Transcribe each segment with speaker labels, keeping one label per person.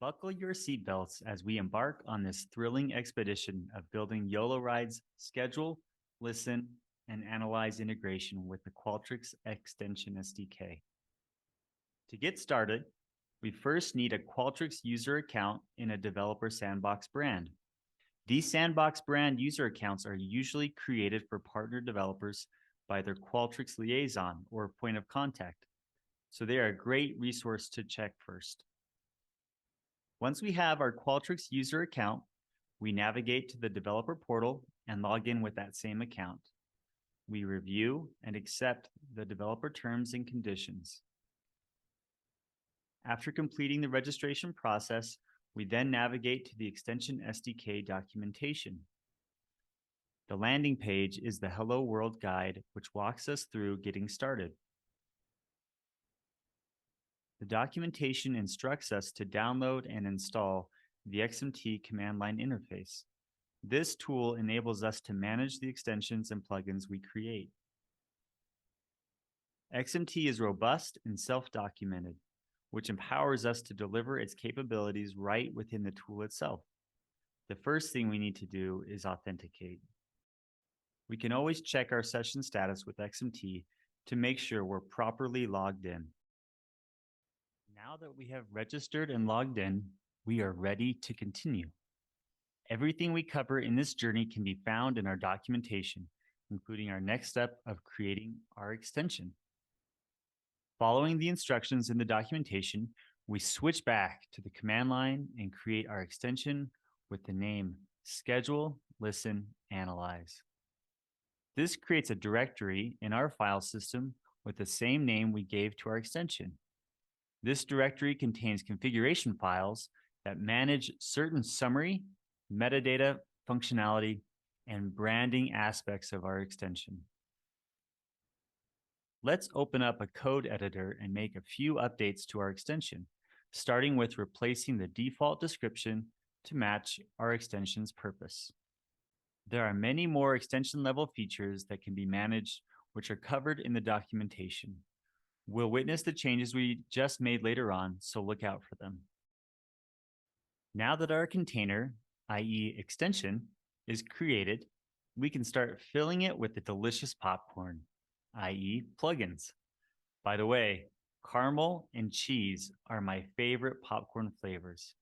Speaker 1: Buckle your seatbelts as we embark on this thrilling expedition of building YoloRide's schedule, listen, and analyze integration with the Qualtrics Extension SDK. To get started, we first need a Qualtrics user account in a developer sandbox brand. These sandbox brand user accounts are usually created for partner developers by their Qualtrics liaison or point of contact, so they are a great resource to check first. Once we have our Qualtrics user account, we navigate to the developer portal and log in with that same account. We review and accept the developer terms and conditions. After completing the registration process, we then navigate to the Extension SDK documentation. The landing page is the Hello World guide, which walks us through getting started. The documentation instructs us to download and install the XMT command line interface. This tool enables us to manage the extensions and plugins we create. XMT is robust and self-documented, which empowers us to deliver its capabilities right within the tool itself. The first thing we need to do is authenticate. We can always check our session status with XMT to make sure we're properly logged in. Now that we have registered and logged in, we are ready to continue. Everything we cover in this journey can be found in our documentation, including our next step of creating our extension. Following the instructions in the documentation, we switch back to the command line and create our extension with the name Schedule, Listen, Analyze. This creates a directory in our file system with the same name we gave to our extension. This directory contains configuration files that manage certain summary, metadata, functionality, and branding aspects of our extension. Let's open up a code editor and make a few updates to our extension, starting with replacing the default description to match our extension's purpose. There are many more extension-level features that can be managed, which are covered in the documentation. We'll witness the changes we just made later on, so look out for them. Now that our container, i.e. extension, is created, we can start filling it with the delicious popcorn, i.e. plugins. By the way, caramel and cheese are my favorite popcorn flavors.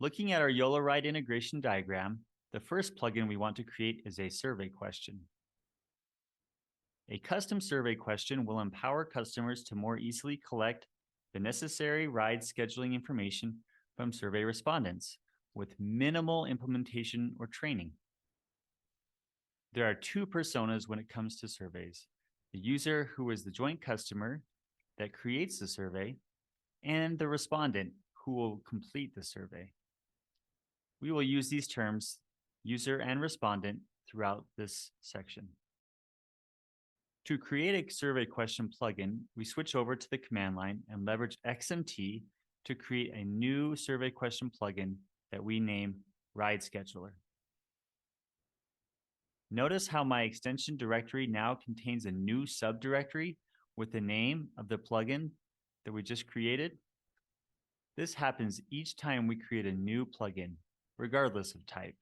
Speaker 1: Looking at our YoloRide integration diagram, the first plugin we want to create is a survey question. A custom survey question will empower customers to more easily collect the necessary ride scheduling information from survey respondents with minimal implementation or training. There are two personas when it comes to surveys: the user, who is the joint customer that creates the survey, and the respondent, who will complete the survey. We will use these terms, user and respondent, throughout this section. To create a survey question plugin, we switch over to the command line and leverage XMT to create a new survey question plugin that we name Ride Scheduler. Notice how my extension directory now contains a new subdirectory with the name of the plugin that we just created. This happens each time we create a new plugin, regardless of type.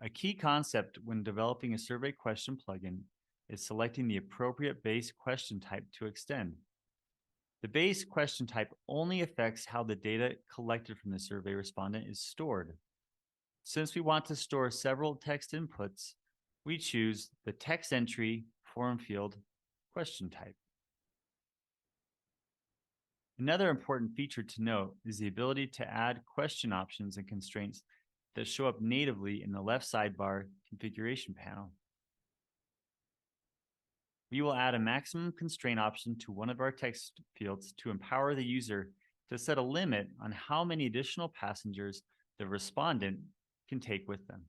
Speaker 1: A key concept when developing a survey question plugin is selecting the appropriate base question type to extend. The base question type only affects how the data collected from the survey respondent is stored. Since we want to store several text inputs, we choose the text entry form field question type. Another important feature to note is the ability to add question options and constraints that show up natively in the left sidebar configuration panel. We will add a maximum constraint option to one of our text fields to empower the user to set a limit on how many additional passengers the respondent can take with them.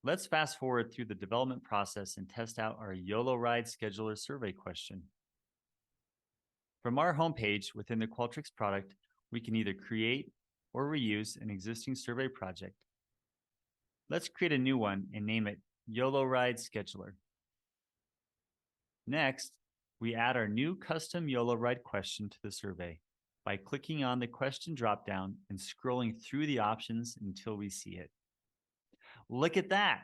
Speaker 1: Let's fast forward through the development process and test out our YoloRide scheduler survey question. From our homepage within the Qualtrics product, we can either create or reuse an existing survey project. Let's create a new one and name it YoloRide Scheduler. Next, We add our new custom YoloRide question to the survey by clicking on the question dropdown and scrolling through the options until we see it. Look at that!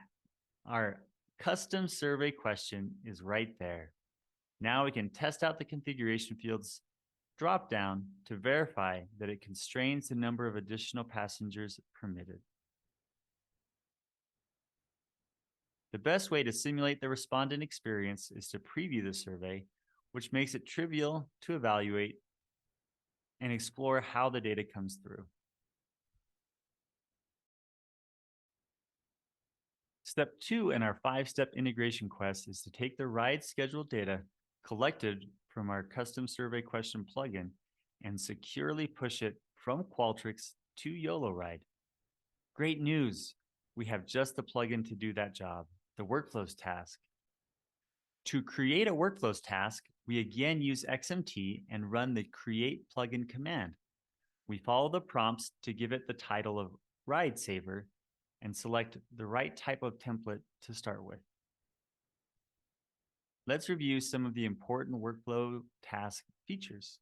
Speaker 1: Our custom survey question is right there. Now we can test out the configuration fields dropdown to verify that it constrains the number of additional passengers permitted. The best way to simulate the respondent experience is to preview the survey, which makes it trivial to evaluate and explore how the data comes through. Step 2 in our 5-step integration quest is to take the ride schedule data collected from our custom survey question plugin and securely push it from Qualtrics to YoloRide. Great news! We have just the plugin to do that job, the workflows task. To create a workflows task, we again use XMT and run the create plugin command. We follow the prompts to give it the title of Ride Saver and select the right type of template to start with. Let's review some of the important workflow task features.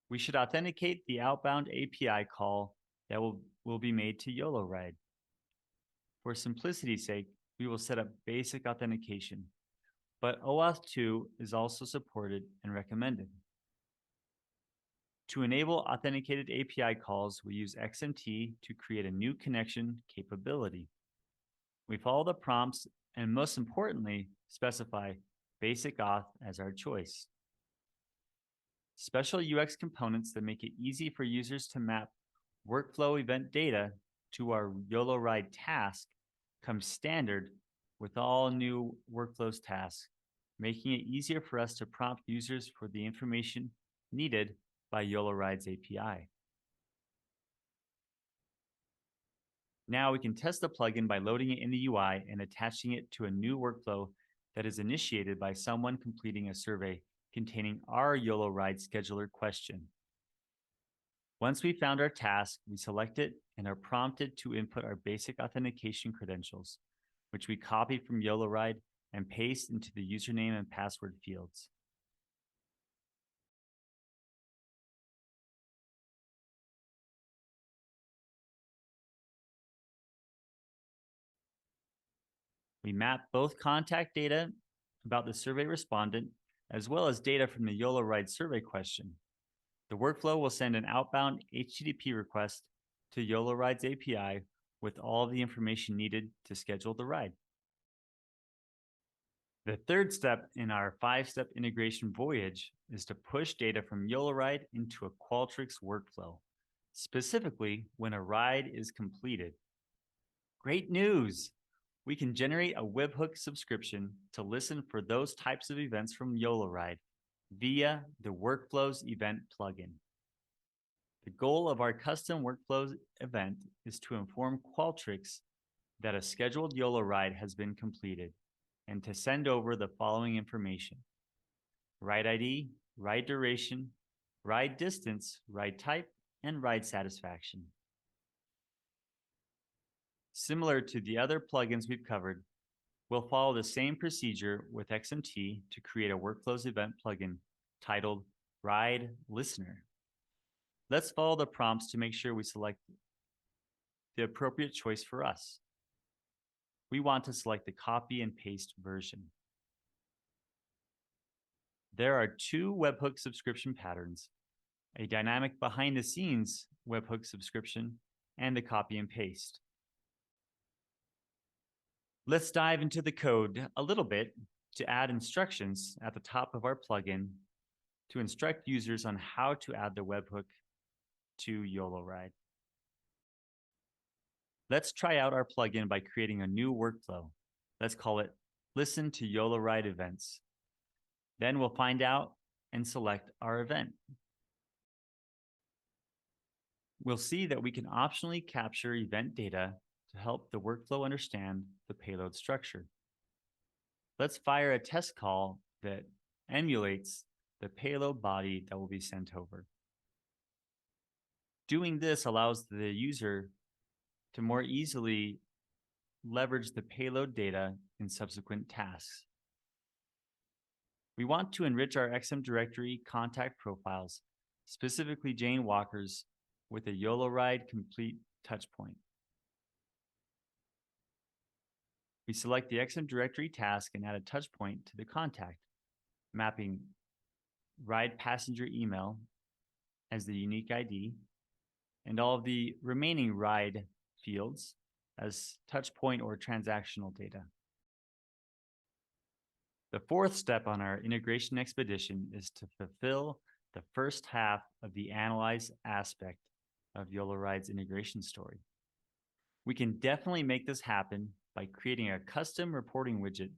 Speaker 1: We should authenticate the outbound API call that will be made to YoloRide. For simplicity's sake, we will set up basic authentication, but OAuth 2 is also supported and recommended. To enable authenticated API calls, we use XMT to create a new connection capability. We follow the prompts and, most importantly, specify basic auth as our choice. Special UX components that make it easy for users to map workflow event data to our YoloRide task come standard with all new workflows tasks, making it easier for us to prompt users for the information needed by YoloRide's API. Now we can test the plugin by loading it in the UI and attaching it to a new workflow that is initiated by someone completing a survey containing our YoloRide scheduler question. Once we found our task, we select it and are prompted to input our basic authentication credentials, which we copy from YoloRide and paste into the username and password fields. We map both contact data about the survey respondent as well as data from the YoloRide survey question. The workflow will send an outbound HTTP request to YoloRide's API with all of the information needed to schedule the ride. The third step in our 5-step integration voyage is to push data from YoloRide into a Qualtrics workflow, specifically when a ride is completed. Great news! We can generate a webhook subscription to listen for those types of events from YoloRide via the Workflows event plugin. The goal of our custom Workflows event is to inform Qualtrics that a scheduled YoloRide has been completed and to send over the following information: ride ID, ride duration, ride distance, ride type, and ride satisfaction. Similar to the other plugins we've covered, we'll follow the same procedure with XMT to create a Workflows event plugin titled Ride Listener. Let's follow the prompts to make sure we select the appropriate choice for us. We want to select the copy and paste version. There are 2 webhook subscription patterns: a dynamic behind-the-scenes webhook subscription and the copy and paste. Let's dive into the code a little bit to add instructions at the top of our plugin to instruct users on how to add the webhook to YoloRide. Let's try out our plugin by creating a new workflow. Let's call it Listen to YoloRide Events. Then we'll find out and select our event. We'll see that we can optionally capture event data to help the workflow understand the payload structure. Let's fire a test call that emulates the payload body that will be sent over. Doing this allows the user to more easily leverage the payload data in subsequent tasks. We want to enrich our XM directory contact profiles, specifically Jane Walker's, with a YoloRide complete touchpoint. We select the XM directory task and add a touchpoint to the contact, mapping ride passenger email as the unique ID, and all of the remaining ride fields as touchpoint or transactional data. The fourth step on our integration expedition is to fulfill the first half of the analyze aspect of YoloRide's integration story. We can definitely make this happen by creating a custom reporting widget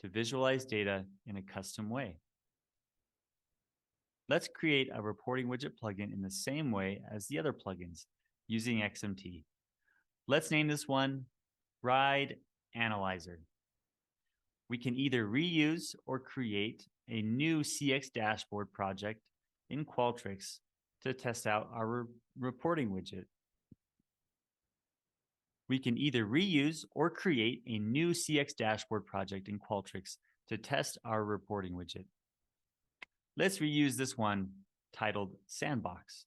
Speaker 1: to visualize data in a custom way. Let's create a reporting widget plugin in the same way as the other plugins using XMT. Let's name this one Ride Analyzer. We can either reuse or create a new CX dashboard project in Qualtrics to test out our reporting widget. We can either reuse or create a new CX dashboard project in Qualtrics to test our reporting widget. Let's reuse this one titled Sandbox.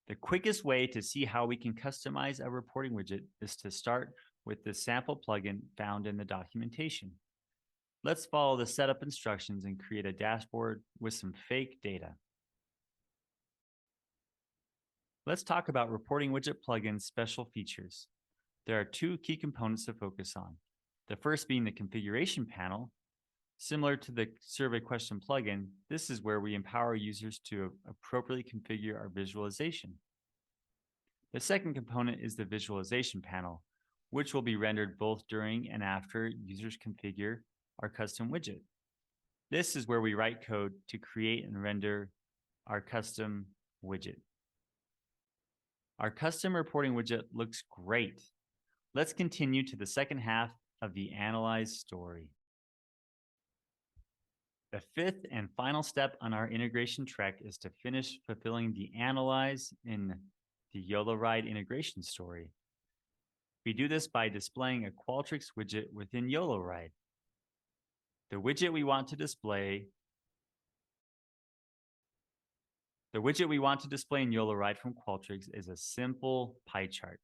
Speaker 1: The quickest way to see how we can customize a reporting widget is to start with the sample plugin found in the documentation. Let's follow the setup instructions and create a dashboard with some fake data. Let's talk about reporting widget plugin's special features. There are two key components to focus on. The first being the configuration panel. Similar to the survey question plugin, this is where we empower users to appropriately configure our visualization. The second component is the visualization panel, which will be rendered both during and after users configure our custom widget. This is where we write code to create and render our custom widget. Our custom reporting widget looks great. Let's continue to the second half of the analyze story. The fifth and final step on our integration trek is to finish fulfilling the analyze in the YoloRide integration story. We do this by displaying a Qualtrics widget within YoloRide. The widget we want to display in YoloRide from Qualtrics is a simple pie chart.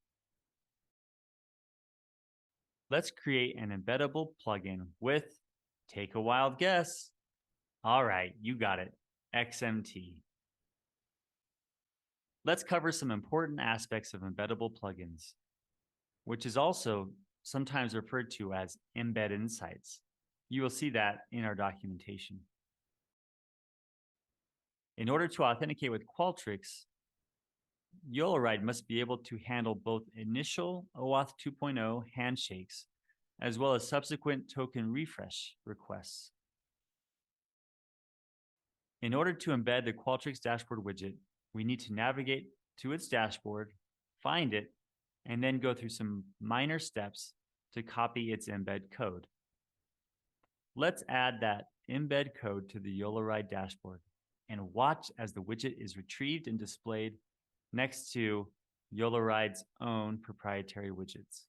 Speaker 1: Let's create an embeddable plugin with, take a wild guess. All right, you got it, XMT. Let's cover some important aspects of embeddable plugins, which is also sometimes referred to as embed insights. You will see that in our documentation. In order to authenticate with Qualtrics, YoloRide must be able to handle both initial OAuth 2.0 handshakes as well as subsequent token refresh requests. In order to embed the Qualtrics dashboard widget, we need to navigate to its dashboard, find it, and then go through some minor steps to copy its embed code. Let's add that embed code to the YoloRide dashboard and watch as the widget is retrieved and displayed next to YoloRide's own proprietary widgets.